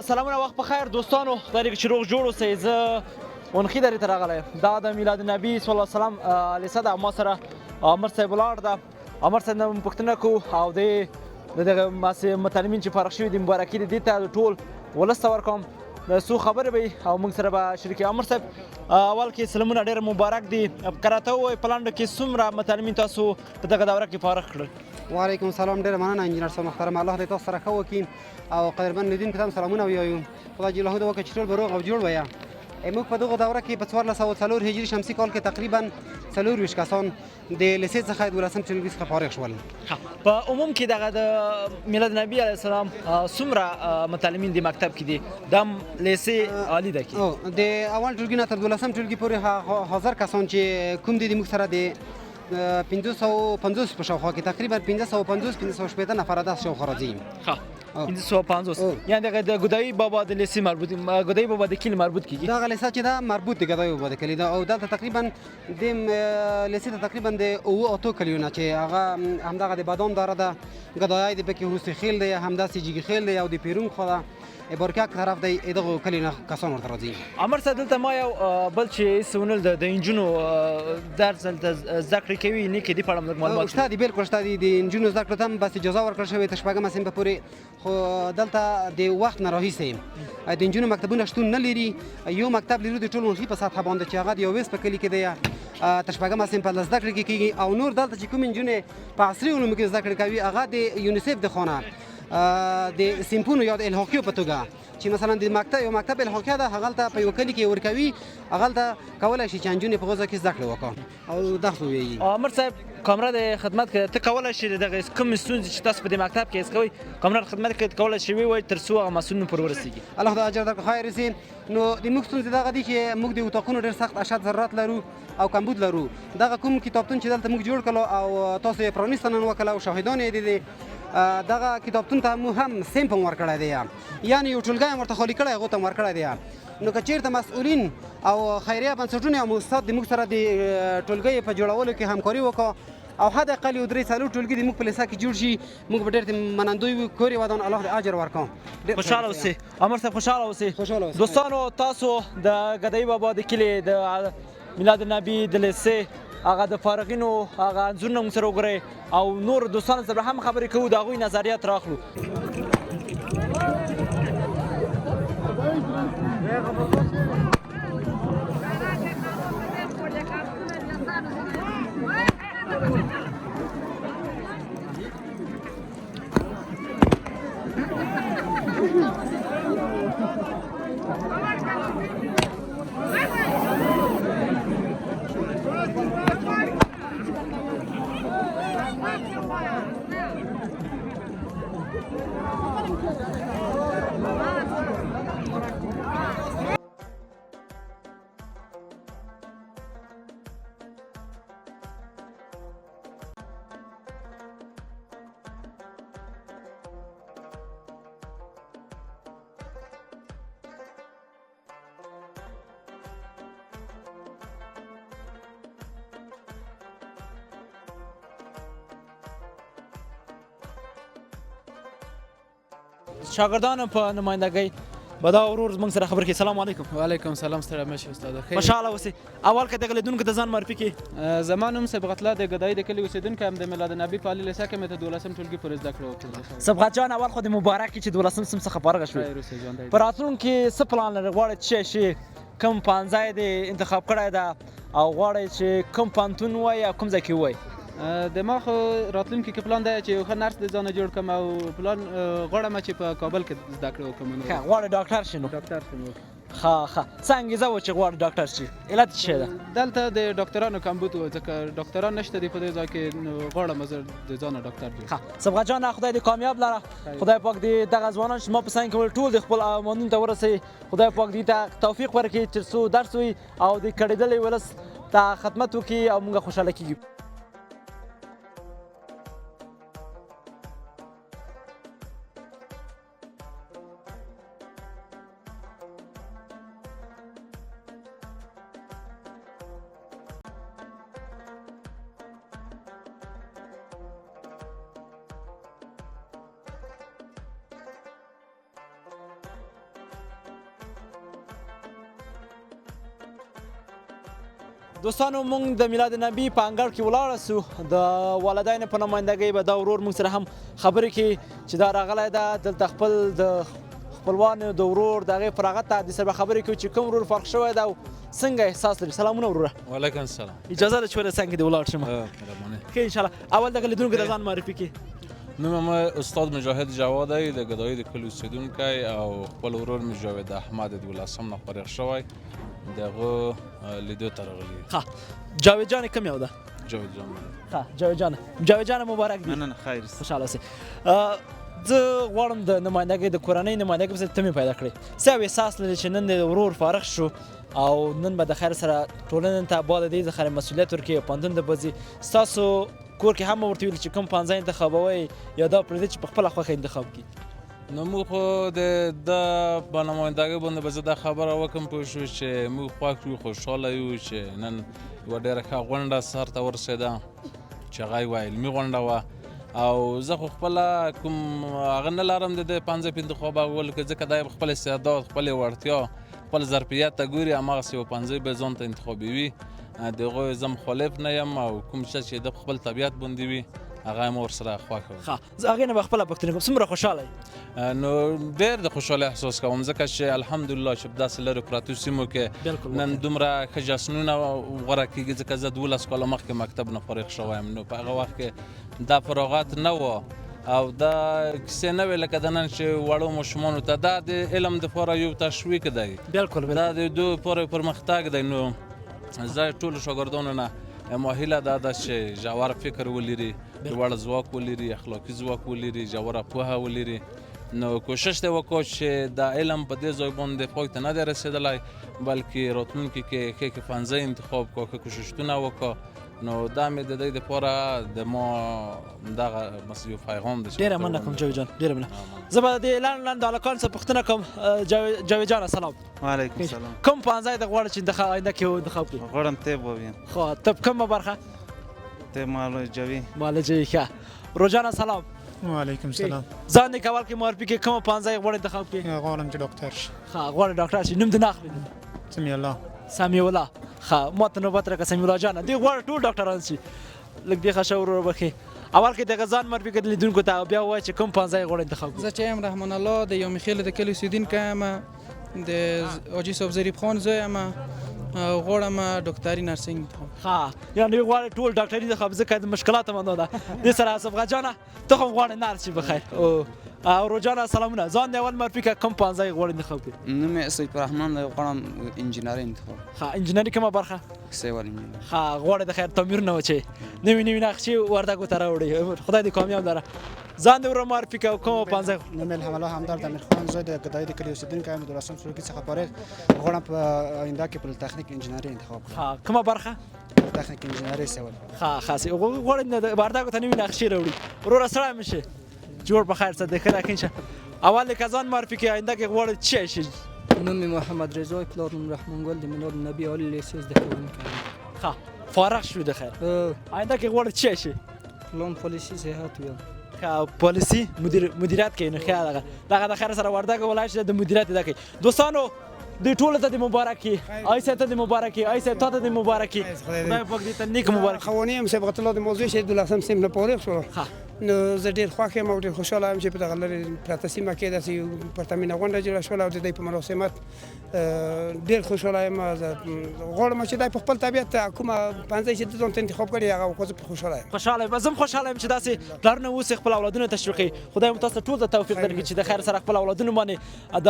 S1: سلامونه وخت بخیر دوستانو خدای دې چې روغ جوړ اوسئ زه ونخي درې ته راغلی دا د میلاد نبي صلی الله علیه وسلم لیسه ده ما سره عمر صاحب ولاړ ده عمر صاحب نه پوښتنه کوو او د دغه متعلمین چې فارغ شوي دي مبارکي دي دې ته ټول ولس ته ورکوم څو خبرې به وي او موږ سره به شریکې عمر صاحب اول کې سلامونه ډېر مبارک دي که راته ووایئ په لنډه کې څومره متعلمین تاسو په دغه دوره کې فارغ کړل
S14: وعلیکم السلام ډېره مننه انجینر صاحب محترم الله دې تاسو سره ښه وکړي او قدرمن لیدونکو ته هم سلامونه ووایو خدای جل جلاله دې وکړي چې ټول به روغ او جوړ وایه موږ په دغه دوره کې په 1404 هجري شمسي کال کې تقریبا 24 کسان د لیسې څخه 12 ټولګي څخه فارغ شول
S1: په عموم کې دغه د میلاد نبی علیه السلام څومره متعلمین د مکتب کې دي دا لیسې عالی ده کې
S14: د اول ټولګي نه تر 12 ټولګي پورې هزار کسان چې کوم دي موږ سره د 550 په شاوخوا کې تقریبا 550 560 نفر د شاوخوا راځي
S1: 550 یعنی دغه د ګدای بابا د لیسې مربوط ګدای بابا د کلی مربوط کیږي
S14: دا لیسه چې دا مربوط دی ګدای بابا د کلی دا او دلته تقریبا د لیسې ته تقریبا د او اتو کلیونه چې هغه همدغه د بادام داره ده ګدای د پکې هوسي خیل دی همداسې جګی خیل دی او د پیرون خو ده برکاک طرف دی دغه کلیونه کسان ورته راځي
S1: عمر صاحب دلته ما یو بل چې سونل د انجونو درس دلته زده کړې کوي نه کې دی په اړه معلومات
S14: شته دي بالکل شته دي د انجونو زده کړې ته هم بس اجازه ورکړل شوې تر شپږمه صنف پورې خو دلته د وخت نه راهیسې د انجونو مکتبونه شتون نه لري یو مکتب لري د ټول منخي په سطحه باندې چې هغه د یو ویس په کلي کې دی تر شپږمه صنف په زده کړې کې کېږي او نور دلته چې کوم انجونې په عصري علومو کې زده کړې کوي هغه د یونیسف د خونه د سیمپونو یا د الحاقیو په توګه چې مثلا د یو مکتب الحاقیه ده هغه په یو کلي کې ورکوي هغه ته کولی شي چې انجونې په غوزه کې زده کړې وکړي او درس ووایي
S1: عمر صاحب کامره د خدمت کې ته کولی شي دغه کوم ستونزې چې تاسو په دې مکتب کې حس کوئ کامره د خدمت کې کولی شي ووایي تر څو هغه مسؤلینو پورې ورسېږي
S14: الله خدای اجر درکړي خیر رسي نو د موږ ستونزې دغه دي چې موږ د اتاقونو ډېر سخت اشد ضرورت لرو او کمبود لرو دغه کوم کتابتون چې دلته موږ جوړ کړو او تاسو یې پرانیسته نن وکړه او شاهدان یې دي دغه کتابتون ته مو هم سیمپ هم ورکړی دی یعنې یو ټولګی هم ورته خالي کړی هغو ته هم ورکړی دی نو که چېرته مسؤلین او خیریه بنسټونه او موسسات د موږ سره د ټولګیو په جوړولو کې همکاري وکړه او حد اقل یو 3 ټولګي د موږ په لیسه کې جوړ شي موږ به ډېر منندوی وي کور یې ودان الله دې اجر ورکړي
S1: خوشحاله اوسئ عمر صاحب خوشحاله اوسئ دوستانو تاسو د ګدای بابا د کلي د میلاد نبی د لیسې هغه د فارغینو هغه انځورونه موږ سره وګورئ او نور دوستانو سره هم خبرې کوو د هغوی نظریات راخلو شاګردانو په نمایندګۍ به دا ورور زموږ سره خبرې کوي سلام علیکم
S7: وعلیکم سلام ستړی مه شئ استاده
S1: خوشحاله اوسئ اول که دغه لیدونکو ته ځان معرفي کړي
S7: زما نوم صبغت الله د ګدای د کلي اوسېدونکی یم د میلاد نبي په عالي لیسه کې مې ته 12 ټولګي پورې زده کړه وکړه
S1: صبغت جان اول خو د مبارک چې 12 صنف څخه فارغه شوې په راتلونکي څه پلان لرئ غواړئ څه شي کوم پانځای دې انتخاب کړی ده او غواړئ چې کوم پوهنتون ووایي او کوم ځای کې ووایي
S7: د ما خو راتلونکي کې پلان دی چې یو ښه نرس د ځانه جوړ کړم او پلان غواړم چې په کابل کې زده کړه وکړم
S1: غواړئ ډاکټر شي نو
S7: ډاکټر شم
S1: ښه څه انګېزه وه چې غواړئ ډاکټر شي علت څه شی ده
S7: دلته د ډاکټرانو کمبود و ځکه ډاکټران نشته دي په دې ځای کې نو غواړم زه د ځانه ډاکټر جوړ
S1: صبغت جان خدای دې کامیاب لره خدای پاک دې دغه ځوانان چې ما په څنګ کې ټول د خپل ارمانونو ته ورسوي خدای پاک دې ته توفیق ورکړي تر څو درس وي او د کړېدلي ولس ته خدمت وکړي او موږ خوشحاله کېږو دوستانو مونږ د میلاد نبی په انګړ کې ولاړ سو د والدینو په نمایندګۍ به دا ورور مونږ سره هم خبرې کوي چې دا راغلی ده دلته خپل د خپلوانو د ورور د هغې فراغت ته د سره به خبرې کوي چې کوم ورور فرق شوی ده او څنګه احساس لري. سلامونه وروره.
S15: وعلیکم السلام.
S1: اجازه ده چې ولې څنګه دې ولاړ شم. ښه انشاءالله. اول دغه لیدونکو ته ځان معرفي کړي.
S15: نوم ما استاد مجاهد جواد دی د ګدایي د کلي اوسېدونکی او خپل ورور مې جاوید احمد د 12 نه فارغ شوی د هغه لیدو ته راغلی.
S1: ښه جاوید جان کوم یو ده؟
S15: جاوید جان.
S1: ښه جاوید جان مبارک دی.
S5: مننه خیر.
S1: خوشحاله اوسئ. زه غواړم د نمایندګۍ د کورنۍ نمایندګۍ په ته مې پیدا کړې. څه یو احساس لري چې نن د ورور فارغ شو او نن به د خیر سره ټولنې ته بعد دې د خیر مسؤلیت ورکړي او پوهنتون ته بځي. ستاسو کور کې هم ورته ویل چې کوم پانځه انتخابوئ یا دا پرېږدئ چې په خپله خوښه انتخاب کړي؟
S15: نو موږ خو د په نمایندګۍ باندې به زه دا خبره وکړم پوه شو چې موږ خوښ یو خوشحاله یو چې نن یوه ډېره ښه غونډه سر ته ورسېده چې هغه یوه علمي غونډه وه او زه خو خپله کوم هغه نه لرم د دې پانځه په انتخابول کې ځکه دا خپل استعداد خپلې وړتیا خپل ظرفیت ته ګوري هماغسې یوه پانځه به ځان ته انتخابوي د هغوی زه مخالف نه یم او کوم څه چې د خپل طبیعت باندې وي هغه هم ورسره خوښه وي.
S1: ښه زه هغې نه به خپله پوښتنه کوم څومره خوشحاله یې؟
S15: نو ډېر د خوشحالۍ احساس کوم ځکه چې الحمدلله چې په داسې لرې پرتو سیمو کې نن دومره ښه جشنونه غوره کېږي ځکه زه 12 کاله مخکې مکتب نه فارغ شوی یم. نو په هغه وخت کې دا فراغت نه و او دا کیسې نه وې لکه د نن چې وړو ماشومانو ته دا د علم دپاره یو تشویق دی.
S1: بلکل
S15: دا د دوی لپاره پرمختګ دی. نو زه ټولو شاګردانو نه مهیله دا ده چې ژور فکر ولري لوړ ځواک ولري اخلاقي ځواک ولري ژوره پوهه ولري. نو کوشش دې وکړو چې دا علم په دې ځای باندې پای ته نه دی رسېدلی بلکې راتلونکي کې ښې ښوونځی انتخاب کړو ښه کوششونه وکړو. نو دا مې د دې دپاره د ما دغه یو پیغام دی.
S1: ډېره مننه کوم جاوید جان ډېره مننه. زه به د لاندې هلکانو څخه پوښتنه کوم. جاوید جان سلام.
S5: وعلیکم السلام.
S1: کوم پوهنځی ته غواړې چې آینده کې انتخاب کړې؟
S5: غواړم طب ووایم.
S1: خو طب کومه برخه؟
S5: طب معالجوي.
S1: معالجوي ښه. روژانه سلام.
S6: وعلیکم السلام.
S1: ځان دې کول کې معرفي کړې کومه پوهنځی غواړې انتخاب کړې؟
S6: غواړم چې ډاکټر شم.
S1: ښه غواړې ډاکټر شې. نوم دې نه اخلي؟
S6: سمیع الله.
S1: سمیع الله. ښه ما ته نوبت راکړه سمیع الله جانه. دوی غواړي ټول ډاکټران شي. لږ دې ښه شه ورور بخې. اول کې دغه ځان معرفي کړه لیدونکو ته بیا ووایه چې کوم پوهنځی غواړې انتخاب کړې.
S16: زه چې یم رحمان الله د یومي خیل د کلي اوسېدونکی یم د حاجي صاحب ظریف خان زوی یم غواړم ډاکټري نرسنګ انتخاب.
S1: ښه یعنې غواړې ټول ډاکټري انتخاب ځکه د مشکلاتو منو ده. دې سره صبغه جانه ته خو غواړې نرس شي بخیر. او روجانه سلامونه. ځان دې اول معرفي کړه کوم پوهنځی غواړې انتخاب کړې؟
S17: نوم یې سید الرحمن دی غواړم انجینري انتخاب.
S1: ښه انجینري کومه برخه؟
S17: سیول انجینر.
S1: ښه غواړې د خیر تعمیرونه وچې نوي نقشې وردګو ته راوړې خدای دې کامیاب لره. ځان دې ورو معرفي کړه کومه پوهنځی؟
S18: نوم یې الحمد الله همدرد امیرخان زوی د ګدایي د کلي اوسېدونکی یم د 12 ټولګي څخه فارغ غواړم په آینده کې پولیتخنیک انجینري انتخاب کړم.
S1: ښه کومه برخه؟
S18: پولیتخنیک انجینري سیول.
S1: ښه خاصې غواړم د وردګو ته نوي نقشې راوړي. وروره سړی مې شي جوړ په خیر څه د ښه راکین شه. اول دې که ځان معرفي کړې آینده کې غواړې څه شی؟
S19: نوم مې محمد رضا پلار نوم رحمان ګل د میلاد نبی عالی لیسې زده کوونکی یم.
S1: ښه فارغ شو د خیر آینده کې غواړې څه شی؟
S19: پلان پالیسي صحت ویم.
S1: ښه پالیسي مدیریت کوي. نو ښه دغه د خیر سره وردګ ولایت چې د مدیریت دا کوي. دوستانو دوی ټولو ته دې مبارک وي. آی صاحب ته دې مبارک وي. آی صاحب تا ته دې مبارک وي. خدای پاک دې ته نیک مبارک وي.
S8: خوانیم صبغت الله د موضوع چې 12 صنف نه فارغ شو. نو زه ډېر خوښ یم او ډېر خوشحاله یم چې په دغه لرې پرته سیمه کې داسې پرتمینه غونډه جوړه شوله او د دوی په مراسمات ډېر خوشحاله یم. زه غواړم چې دی په خپل طبیعت کومه پوهنځی چې ځان ته انتخاب کړي هغه خو زه پرې خوشحاله یم.
S1: خوشحاله یم. زه هم خوشحاله یم چې داسې پلارونه اوس خپل اولادونه تشویق کوي. خدای مو تاسو ته ټول ته توفیق درکړي چې د خیر سره خپل اولادونه باندې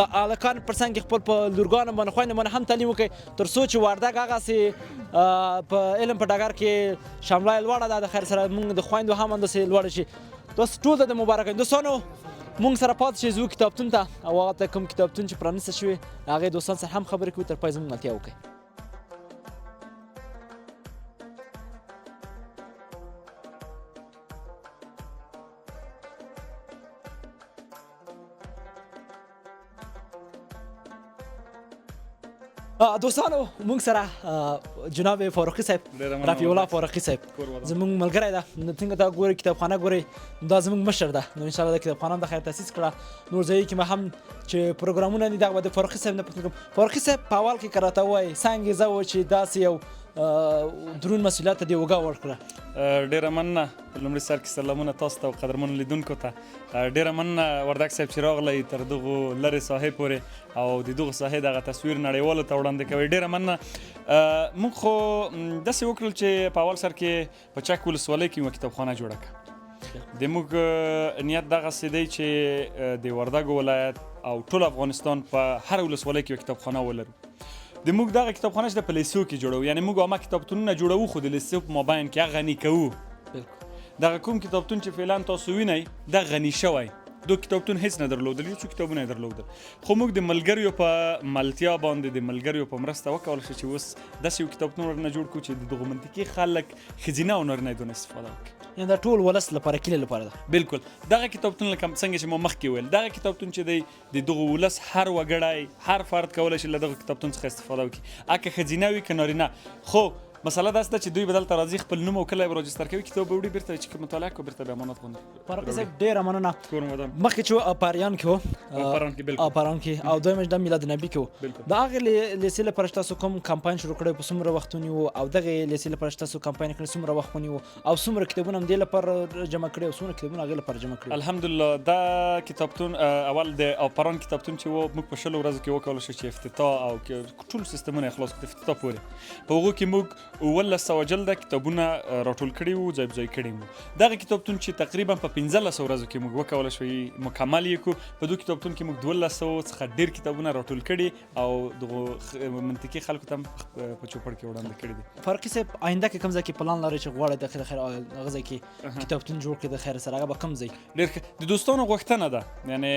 S1: د هلکانو پر څنګ خپل په لورګانو باندې خویندو باندې هم تعلیم وکړي تر څو چې وردګ هغسې په علم په ډګر کې شامله لوړه ده د خیر سره موږ د خویندو هم همداسې لوړه شي. تاسو ټول ته د مبارک وي. دوستانو موږ سره پاتې شئ زموږ کتابتون ته او هغه ته کوم کتابتون چې پرانیسته شوی هغې دوستان سره هم خبرې کوو. تر پای زموږ ملتیا وکړئ. دوستانو موږ سره جناب فاروقي صاحب رفیع الله فاروقي صاحب زموږ ملګری ده. څنګه ته ګورئ کتابخانه ګورئ دا زموږ مشر ده. نو انشاءالله د کتابخانه هم د خیر تاسیس کړه. نور ځایي کې ما هم چې پروګرامونه دي دغه به د فاروقي صاحب نه پوښتنه کوم. فاروقي صاحب په اول کې که راته ووایي څنګه زه و چې داسې یو درون مسؤلیت دې وګه ورکړه.
S2: ډیره مننه په لومړي سر کې سلامونه تاسو ته او قدرمنو لیدونکو ته. ډیره مننه وردګ صاحب چې راغلی تر دغو لرې ساحې پورې او د دغو ساحې دغه تصویر نړیوالو ته وړاندې کوي. ډیره مننه. موږ خو داسې وکړل چې په اول سر کې په چک ولسوالۍ کې یوه کتابخانه جوړه کړه. د موږ نیت دغسې دی چې د وردګو ولایت او ټول افغانستان په هر ولسوالۍ کې یوه کتابخانه ولرو. د موږ دغه کتابخانه چې د په لیسو کې جوړوو، یعنې موږ عامه کتابتونونه جوړوو خو د لیسو په مابین کې هغه غني کوو. دغه کوم کتابتون چې فعلا تاسو وینئ دا غني شوی، دو کتابتون هیڅ نه درلودل، یو څو کتابونه یې درلودل، خو موږ د ملګریو په ملتیا باندې د ملګریو په مرسته وکولی شو چې اوس داسې یو کتابتون ورنه جوړ کړو چې د دغو منطقي خلک ښځینه او نارینه دونه استفاده وکړي.
S1: یعنې دا ټول ولس لپاره کلي لپاره ده.
S2: بالکل. دغه کتابتون لکه څنګه چې ما مخکې ویل، دغه کتابتون چې دی د دغو ولس هر وګړی هر فرد کولی شي له دغه کتابتون څخه استفاده وکړي، اکه ښځینه وي که نارینه. خو مسله داسې ده چې دوی به دلته راځي خپل نوم او کلی به راجستر کوي، کتاب به وړي بیرته چې مطالعه کړو بیرته به امانت غوندې.
S1: فاروقي صاحب ډېره مننه.
S2: کور مودان
S1: مخکې چې اپاریان کې وو، اپاران کې او دویمه د میلاد نبي کې وو، د هغې لیسې لپاره چې تاسو کوم کمپاین شروع کړی په څومره وخت ونیو او دغې لیسې لپاره چې تاسو کمپاین کړی څومره وخت ونیو او څومره کتابونه هم دې لپاره جمع کړي او څومره کتابونه هغې لپاره جمع کړي؟
S2: الحمدلله دا کتابتون اول د اپاران کتابتون چې و موږ په 20 ورځو کې وکولی شو چې افتتاح او ټول سیستمونه یې خلاص کړو افتتاح پورې. په هغو کې موږ 1900 جلده کتابونه راټول کړي وو، ځای په ځای کړي وو. دغه کتابتون چې تقریبا په 1500 ورځو کې موږ وکولی شو مکمل یې کړو. په دغه کتابتون کې موږ 1200 څخه ډېر کتابونه راټول کړي او دغو منطقي خلکو ته هم په چوپړ کې وړاندې کړي دي.
S1: فاروقي صاحب آینده کې کوم ځای کې پلان لرئ چې غواړئ د خیر هغه ځای کې کتابتون جوړ کړئ د خیر سره؟ هغه به کوم ځای؟
S2: ډېر د دوستانو غوښتنه ده، یعنې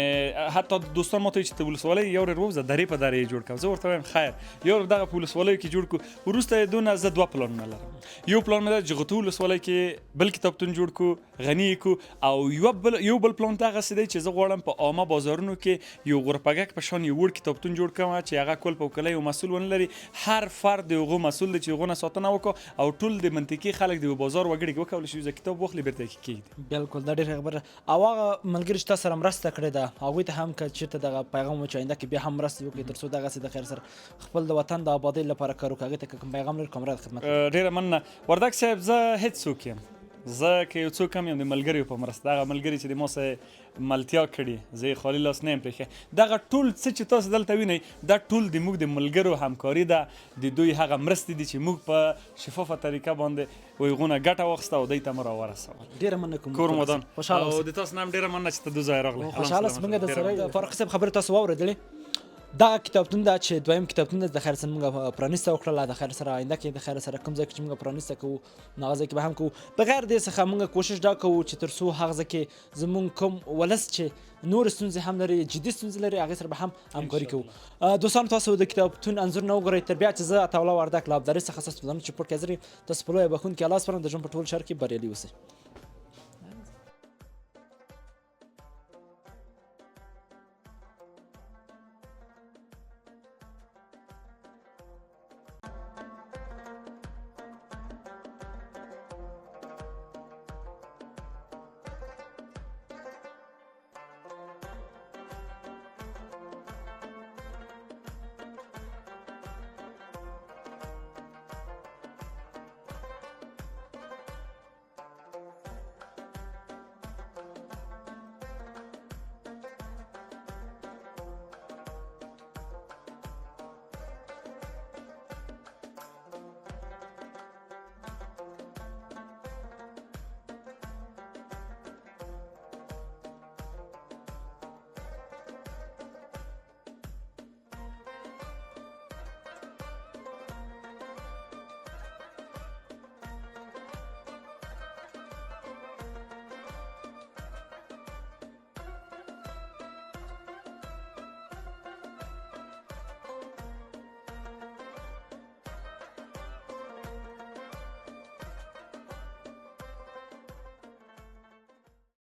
S2: حتی دوستان ماته وایي چې ته ولسوالۍ یو ورځ ووځه درې په درې یې جوړ کړه. زه ورته وایم خیر یو دغه په ولسوالیو کې جوړ کړو. وروسته یې دونه زه 2 پلانونه لرم. یو پلان مې ده چې غوټو ولسوالۍ کې بل کتابتون جوړ کړو، غني یې کړو، او یو بل پلان دغسې دی چې زه غواړم په عامه بازارونو کې یو غورپګک په شان یو وړ کتابتون جوړ کړم چې هغه کول په وکیلۍ یو مسؤل ونه لري، هر فرد د هغو مسؤل دی چې هغو نه ساتنه وکړو او ټول د منطقي خلک د بازار وګړي وکولی شي یو کتاب واخلي بیرته یې کېږدي.
S1: بالکل دا ډېره خبره. او هغه ملګري چې تا سره مرسته کړې ده هغوی ته هم که چېرته دغه پیغام و چې آینده کې بیا هم مرسته وکړي تر څو دغسې د خیر سره خپل د وطن د آبادۍ لپاره کار وکړي، هغې ته که کوم پیغام لري کوم خدمت؟
S2: ډېره مننه. وردګ صاحب زه هېڅ څوک یم، زه که یو څوک هم یم د ملګریو په مرسته، هغه ملګري چې د ما سره ملتیا کړي زه یې خالي لاس نه یم پرېښی. دغه ټول څه چې تاسو دلته وینئ دا ټول د موږ د ملګرو همکاري ده، د دوی هغه مرستې دي چې موږ په شفافه طریقه باندې هغونه ګټه واخیسته او دوی ته مو راورسول.
S1: ډېره مننه کوم
S2: کور مودان.
S1: خوشحاله
S2: او د تاسو نه هم ډېره مننه چې ته دو ځای راغلی.
S1: خوشحاله څنګه د سره فاروقي صاحب خبرې تاسو واورېدلې؟ دغه کتابتون دا چې دویم کتابتون د خیر سره موږ پرانیسته وکړله، د خیر سره آینده کې د خیر سره کوم ځای کې چې موږ پرانیسته کوو نو هغه ځای کې به هم کوو. بغیر دې څخه موږ کوشش دا کوو چې تر څو هغه ځای کې زموږ کوم ولس چې نور ستونزې هم لري، جدي ستونزې لري، هغې سره به هم همکاري کوو. دوستانو تاسو د کتابتون انځورونه وګورئ. تر بیا چې زه عطاالله وردګ له ابدارۍ څخه ستاسو په درنو چې پورت کې حاضر یم، تاسو په لویه بخښونکي الله سپارم. د ژوند په ټول شهر کې بریالي اوسئ.